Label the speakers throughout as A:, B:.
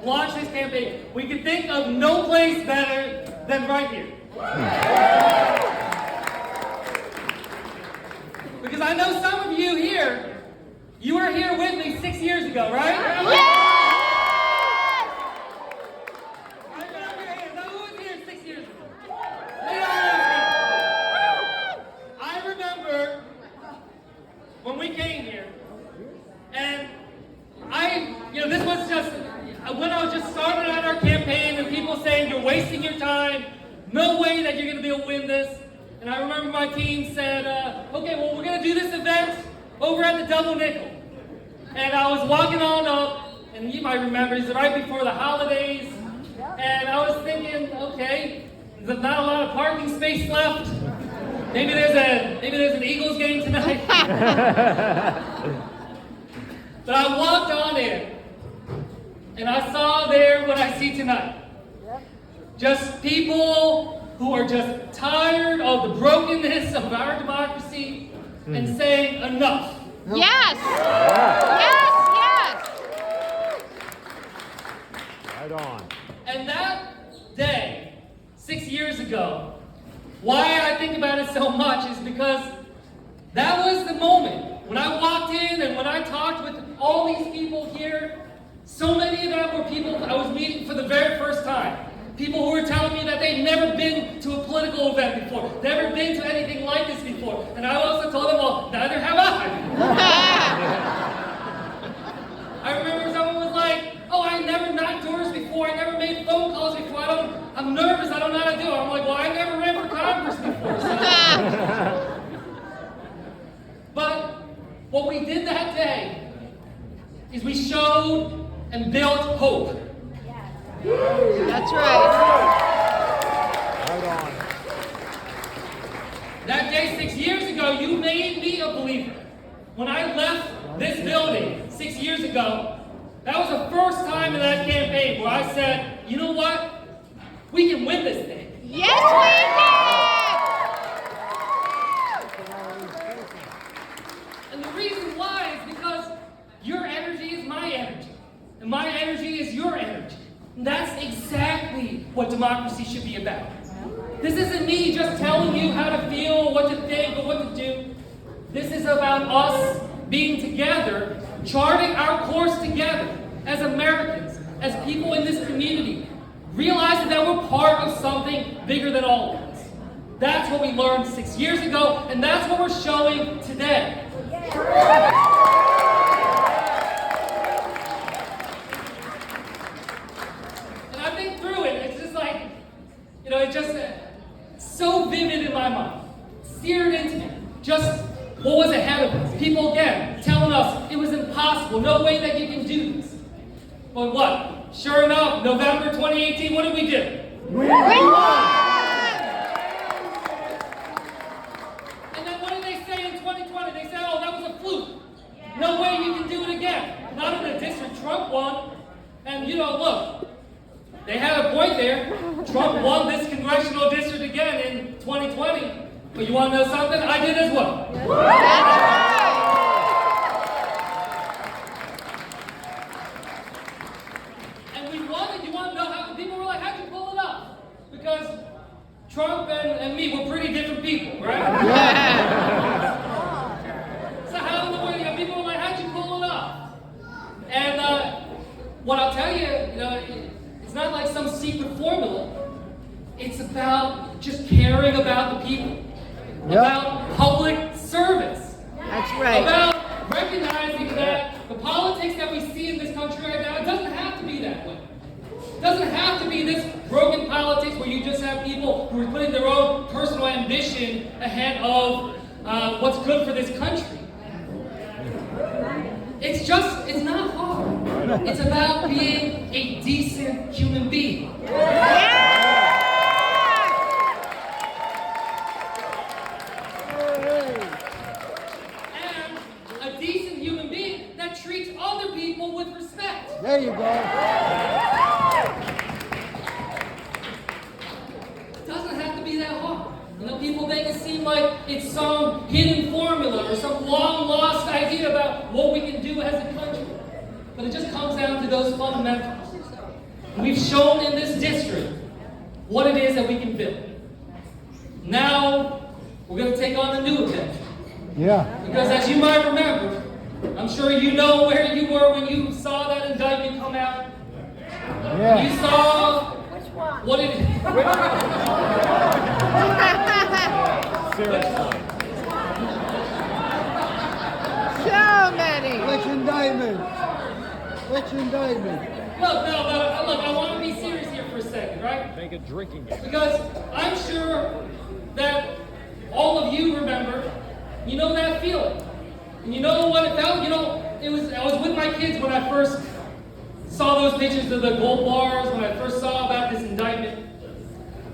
A: launch this campaign, we could think of no place better than right here. Because I know some of you here, you were here with me 6 years ago, right?
B: Yeah!
A: I remember your hands. Now, who was here 6 years ago? I remember when we came here, and this was just, when I was just starting out our campaign, and people saying, you're wasting your time, no way that you're going to be able to win this. And I remember my team said, okay, well, we're going to do this event over at the Double Nickel. And I was walking on up, and you might remember, it's right before the holidays. And I was thinking, okay, there's not a lot of parking space left. Maybe there's an Eagles game tonight. But I walked on in, and I saw there what I see tonight. Just people who are just tired of the brokenness of our democracy and saying enough.
B: Yes! Yes!
C: Right on.
A: And that day, 6 years ago, why I think about it so much is because that was the moment when I walked in and when I talked with all these people here. So many of them were people I was meeting for the very first time. People who were telling me that they'd never been to a political event before, never been to anything like this before. And I also told them, well, neither have I. I remember someone was like, oh, I never knocked doors before, I never made phone calls before, I'm nervous, I don't know how to do it. I'm like, well, I never ran for Congress before. So. But what we did that day is we showed and built hope.
B: That's right.
C: Right on.
A: That day 6 years ago, you made me a believer. When I left this building 6 years ago, that was the first time in that campaign where I said, you know what? We can win this thing.
B: Yes, we
A: And the reason why is because your energy is my energy. And my energy is your energy. And that's exactly what democracy should be about. This isn't me just telling you how to feel, what to think, or what to do. This is about us being together, charting our course together as Americans, as people in this community, realizing that we're part of something bigger than all of us. That's what we learned 6 years ago, and that's what we're showing today. It's just so vivid in my mind, seared into me, just what was ahead of us. People, again, telling us it was impossible, no way that you can do this. But what? Sure enough, November 2018, what did we do?
C: We won!
A: And then what did they say in 2020? They said, oh, that was a fluke. No way you can do it again. Not in a district Trump won. And, look, they had a point there. Trump won this congressional district again in 2020. But you want to know something? I did as well. And we won it. You want to know how? People were like, how'd you pull it off? Because Trump and me were pretty different people, right? So how in the world, people were like, how'd you pull it off? And what I'll tell you, it's not like some secret formula. It's about just caring about the people. About public service.
B: That's right.
A: About recognizing that the politics that we see in this country right now, it doesn't have to be that way. It doesn't have to be this broken politics where you just have people who are putting their own personal ambition ahead of what's good for this country. It's not hard. It's about being a decent human being. And a decent human being that treats other people with respect.
C: There you go.
A: It doesn't have to be that hard. People make it seem like it's some hidden formula or some long-lost idea about what we can do as a country. But it just comes down to those fundamentals. We've shown in this district what it is that we can build. Now, we're going to take on a new objective.
C: Yeah.
A: Because as you might remember, I'm sure you know where you were when you saw that indictment come out.
C: Yeah.
A: You saw what it is.
C: Seriously.
B: So many.
D: Which indictment? Which indictment?
A: Look, I want to be serious here for a second, right?
C: Make a drinking game.
A: Because I'm sure that all of you remember, you know that feeling. And you know what it felt? You know, I was with my kids when I first saw those pictures of the gold bars, when I first saw about this indictment.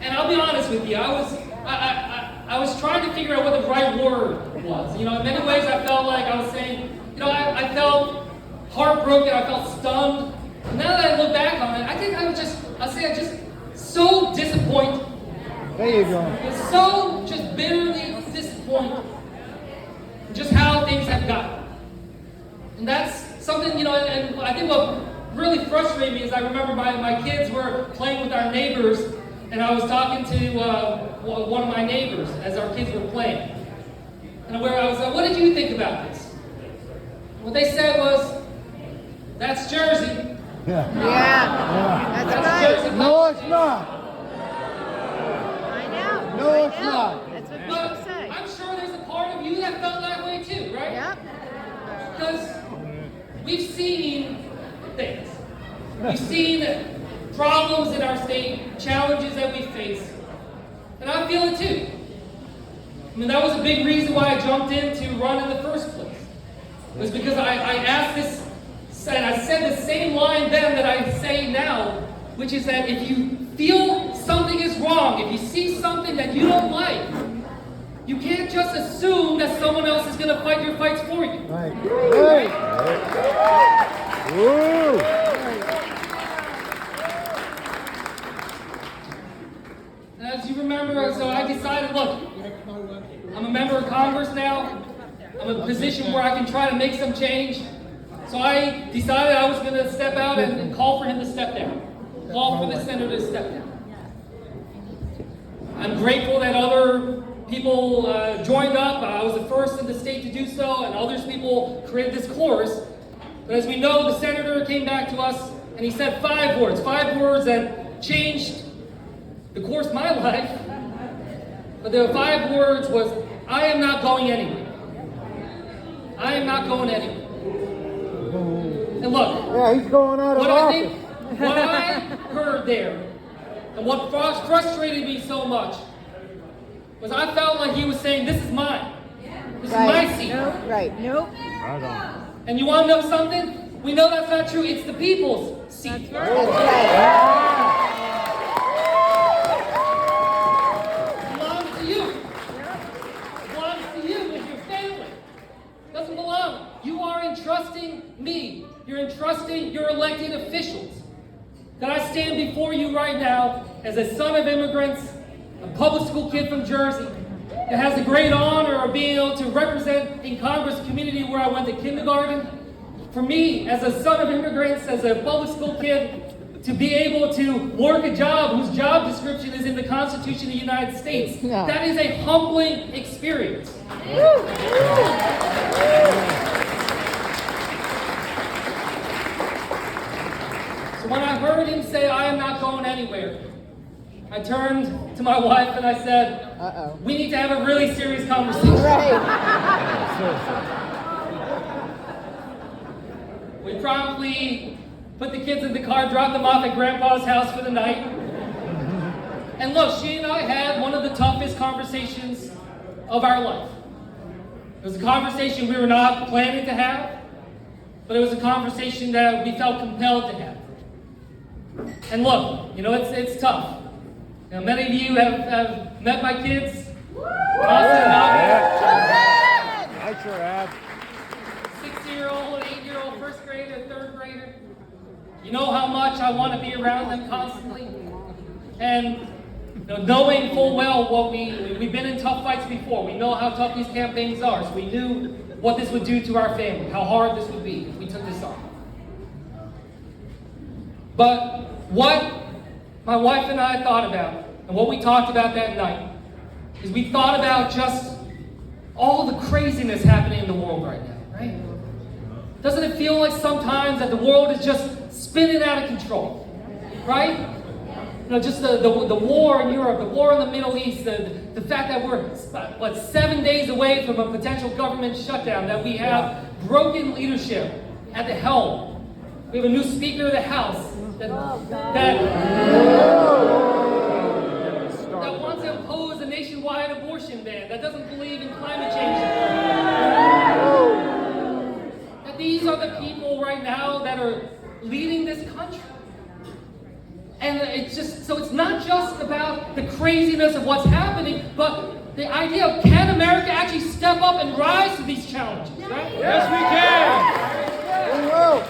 A: And I'll be honest with you, I was trying to figure out what the right word was. You know, in many ways I felt like I was saying, you know, I felt heartbroken, I felt stunned. And now that I look back on it, I think I'm just so disappointed.
D: There you go.
A: It's so just bitterly disappointed in just how things have gotten. And that's something, you know, and I think what really frustrated me is I remember my kids were playing with our neighbors, and I was talking to one of my neighbors as our kids were playing. And where I was like, what did you think about this? What they said was, that's Jersey.
D: Yeah.
B: Yeah. That's right.
A: Jersey.
D: No, it's not.
B: I know.
D: No,
B: I
D: it's
B: know.
D: not.
B: That's what
A: But
B: people say.
A: I'm sure there's a part of you that felt that way too, right?
B: Yep.
A: Because we've seen things. We've seen problems in our state, challenges that we face. And I feel it too. I mean, that was a big reason why I jumped in to run in the first place. It was because I asked this, and I said the same line then that I say now, which is that if you feel something is wrong, if you see something that you don't like, you can't just assume that someone else is going to fight your fights for you.
D: Right. Right.
C: Woo!
A: As you remember, so I decided, look, I'm a member of Congress now. I'm in a position where I can try to make some change. So I decided I was going to step out and call for him to step down. Call for the senator to step down. I'm grateful that other people joined up. I was the first in the state to do so, and others people created this chorus. But as we know, the senator came back to us, and he said 5 words that changed the course of my life. But the 5 words was, I am not going anywhere. I am not going anywhere. And look,
D: Yeah, he's going out of
A: what I think,
D: office.
A: what I heard there, and what frustrated me so much, was I felt like he was saying, this is mine. This is my seat.
B: Nope. Right. Nope.
C: Right on.
A: And you want to know something? We know that's not true. It's the people's seat.
B: That's right.
A: It belongs to you. It belongs to you and your family. It doesn't belong. You are entrusting me. You're entrusting your elected officials. That I stand before you right now as a son of immigrants, a public school kid from Jersey, that has the great honor of being able to represent in Congress a community where I went to kindergarten. For me, as a son of immigrants, as a public school kid, to be able to work a job whose job description is in the Constitution of the United States,
B: Yeah.
A: that is a humbling experience. So when I heard him say, I am not going anywhere, I turned to my wife and I said,
B: Uh-oh.
A: we need to have a really serious conversation.
B: Right.
A: We promptly put the kids in the car, dropped them off at Grandpa's house for the night. And look, she and I had one of the toughest conversations of our life. It was a conversation we were not planning to have, but it was a conversation that we felt compelled to have. And look, you know, it's tough. You know, many of you have met my kids. Austin and I,
C: I sure have.
A: 6-year-old, 8-year-old, first grader, third grader. You know how much I want to be around them constantly. And you know, knowing full well what we've been in tough fights before. We know how tough these campaigns are. So we knew what this would do to our family, how hard this would be if we took this on. But what my wife and I thought about, and what we talked about that night, is we thought about just all the craziness happening in the world right now, right? Doesn't it feel like sometimes that the world is just spinning out of control, right? You know, just the war in Europe, the war in the Middle East, the fact that we're, 7 days away from a potential government shutdown, that we have broken leadership at the helm. We have a new Speaker of the House that wants to impose a nationwide abortion ban, that doesn't believe in climate change. That these are the people right now that are leading this country. And so it's not just about the craziness of what's happening, but the idea of, can America actually step up and rise to these challenges, right?
C: Yes, we can.
D: We will.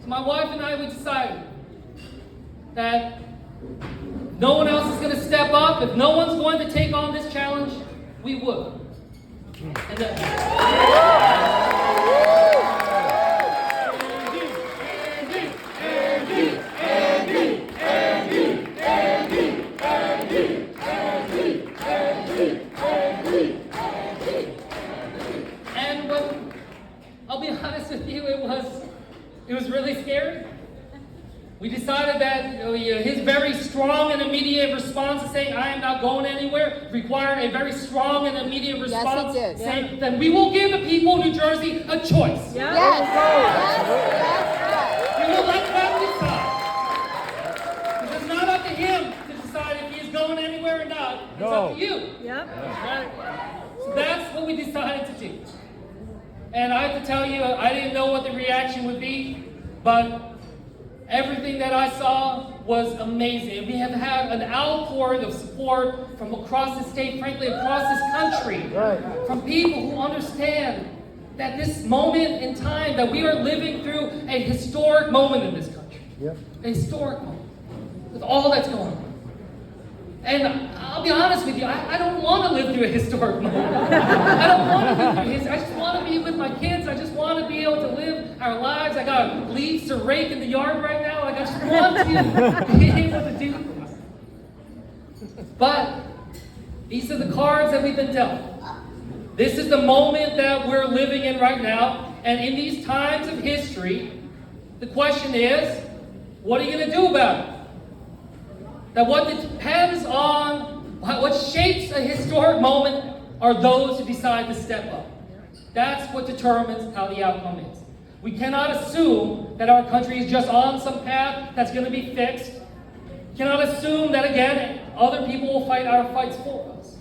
A: So my wife and I, we decided that no one else is going to step up. If no one's going to take on this challenge, we would. And I'll be honest with you, it was really scary. We decided that his very strong and immediate response to saying, "I am not going anywhere," required a very strong and immediate response
B: did.
A: saying that we will give the people of New Jersey a choice.
B: Yes.
A: We will let them decide. Because it's not up to him to decide if he is going anywhere or not. It's up to you.
B: Yep.
A: So that's what we decided to do. And I have to tell you, I didn't know what the reaction would be, but everything that I saw was amazing. We have had an outpouring of support from across the state, frankly, across this country, from people who understand that this moment in time, that we are living through a historic moment in this country.
D: Yep.
A: A historic moment with all that's going on. And I'll be honest with you, I don't want to live through a historic moment. I don't want to live through history. I just want to be with my kids. I just want to be able to live our lives. I got leaves to rake in the yard right now. Like, I just want to be able to do this. But these are the cards that we've been dealt. This is the moment that we're living in right now. And in these times of history, the question is, what are you going to do about it? That what depends on, what shapes a historic moment are those who decide to step up. That's what determines how the outcome is. We cannot assume that our country is just on some path that's going to be fixed. We cannot assume that, again, other people will fight our fights for us.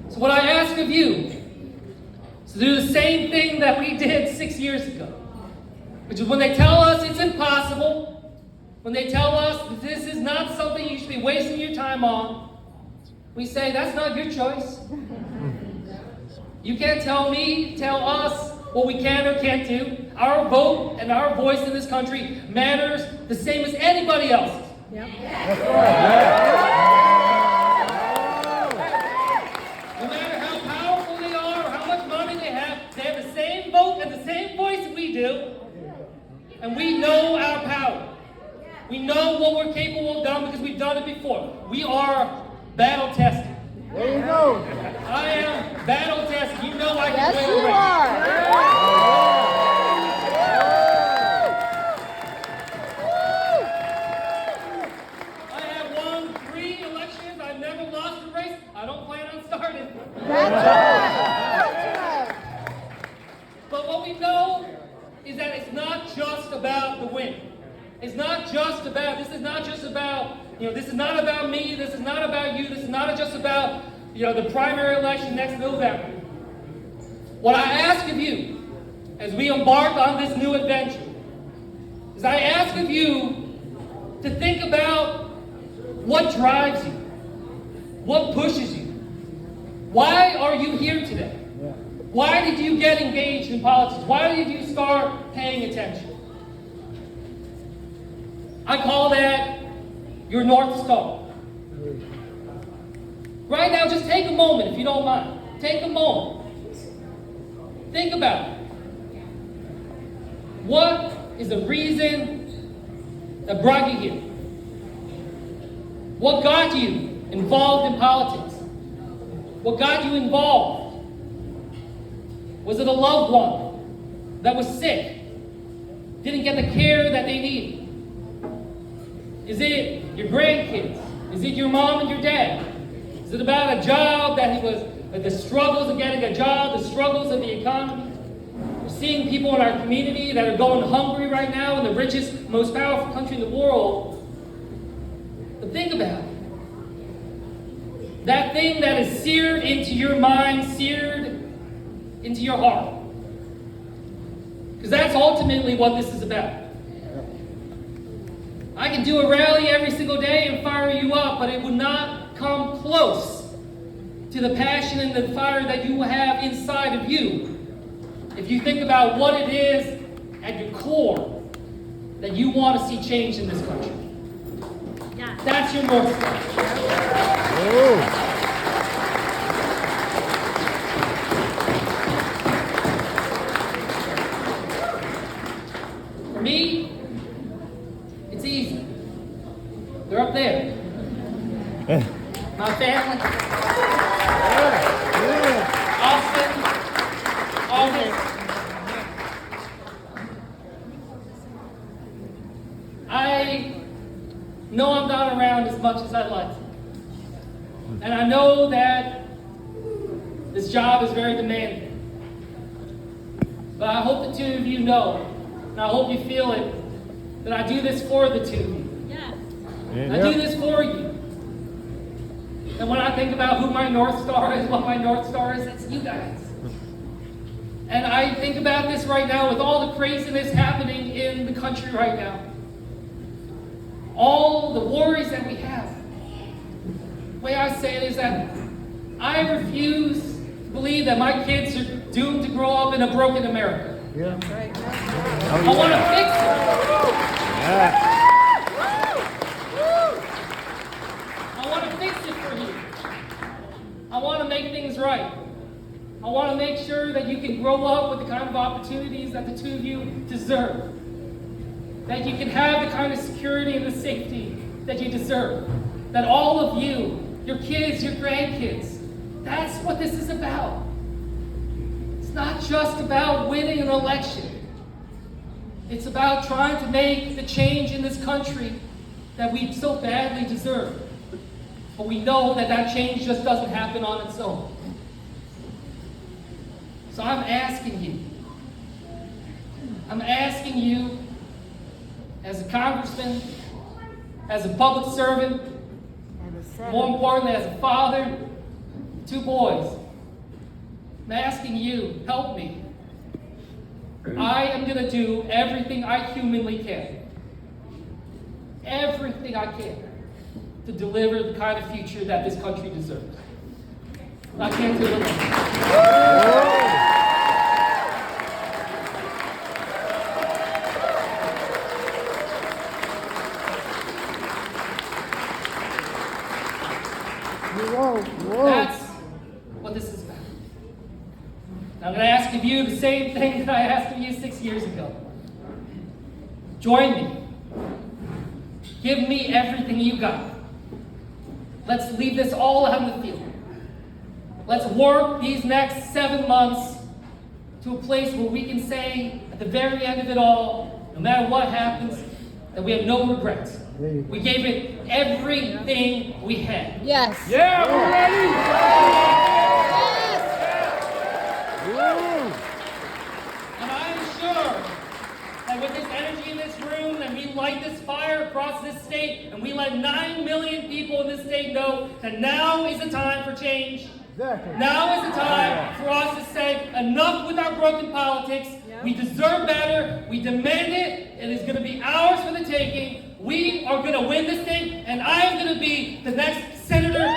A: So what I ask of you is to do the same thing that we did 6 years ago, which is when they tell us it's impossible, when they tell us that this is not something you should be wasting your time on, we say, that's not your choice. You can't tell me, tell us what we can or can't do. Our vote and our voice in this country matters the same as anybody else's.
B: Yep.
A: No matter how powerful they are or how much money they have the same vote and the same voice that we do. And we know our power. We know what we're capable of doing because we've done it before. We are battle tested.
D: There you go.
A: I am battle tested. You know I can
B: Yes,
A: win a
B: you
A: race.
B: are.
A: I have won 3 elections. I've never lost a race. I don't plan on starting.
B: That's right. That's right.
A: But what we know is that it's not just about the win. It's not just about, this is not just about, this is not about me, this is not about you, this is not just about, the primary election next November. What I ask of you, as we embark on this new adventure, is I ask of you to think about what drives you, what pushes you. Why are you here today? Why did you get engaged in politics? Why did you start paying attention? I call that your North Star. Right now, just take a moment, if you don't mind. Take a moment. Think about it. What is the reason that brought you here? What got you involved in politics? What got you involved? Was it a loved one that was sick, didn't get the care that they needed? Is it your grandkids? Is it your mom and your dad? Is it about a job that the struggles of getting a job, the struggles of the economy? We're seeing people in our community that are going hungry right now in the richest, most powerful country in the world. But think about it. That thing that is seared into your mind, seared into your heart. Because that's ultimately what this is about. I can do a rally every single day and fire you up, but it would not come close to the passion and the fire that you have inside of you if you think about what it is at your core that you want to see change in this country.
B: Yeah.
A: That's your North Star. For me, it's easy. They're up there. My family. Austin. August. I know I'm not around as much as I'd like to. And I know that this job is very demanding. But I hope the two of you know, and I hope you feel it, that I do this for the two of you.
B: Yeah.
A: I do this for you. And when I think about who my North Star is, what my North Star is, it's you guys. And I think about this right now with all the craziness happening in the country right now. All the worries that we have. The way I say it is that I refuse to believe that my kids are doomed to grow up in a broken America.
D: Yeah.
A: I want to fix it. I want to fix it for you. I want to make things right. I want to make sure that you can grow up with the kind of opportunities that the two of you deserve. That you can have the kind of security and the safety that you deserve. That all of you, your kids, your grandkids, that's what this is about. It's not just about winning an election. It's about trying to make the change in this country that we so badly deserve. But we know that that change just doesn't happen on its own. So I'm asking you, as a congressman, as a public servant, more importantly, as a father, 2 boys, I'm asking you, help me. I am going to do everything I humanly can. Everything I can to deliver the kind of future that this country deserves. I can't do it alone. That's what this is about. Now I'm going to ask of you the same thing that I asked of you 6 years ago. Join me. Give me everything you got. Let's leave this all out in the field. Let's work these next 7 months to a place where we can say, at the very end of it all, no matter what happens, that we have no regrets. We gave it everything we had.
B: Yes.
C: Yeah, we're ready.
A: And I'm sure that with this energy in this room, and we light this fire across this state, and we let 9 million people in this state know that now is the time for change.
D: Exactly.
A: Now is the time for us to say, enough with our broken politics. We deserve better. We demand it. It is going to be ours for the taking. We are going to win this thing, and I am going to be the next senator.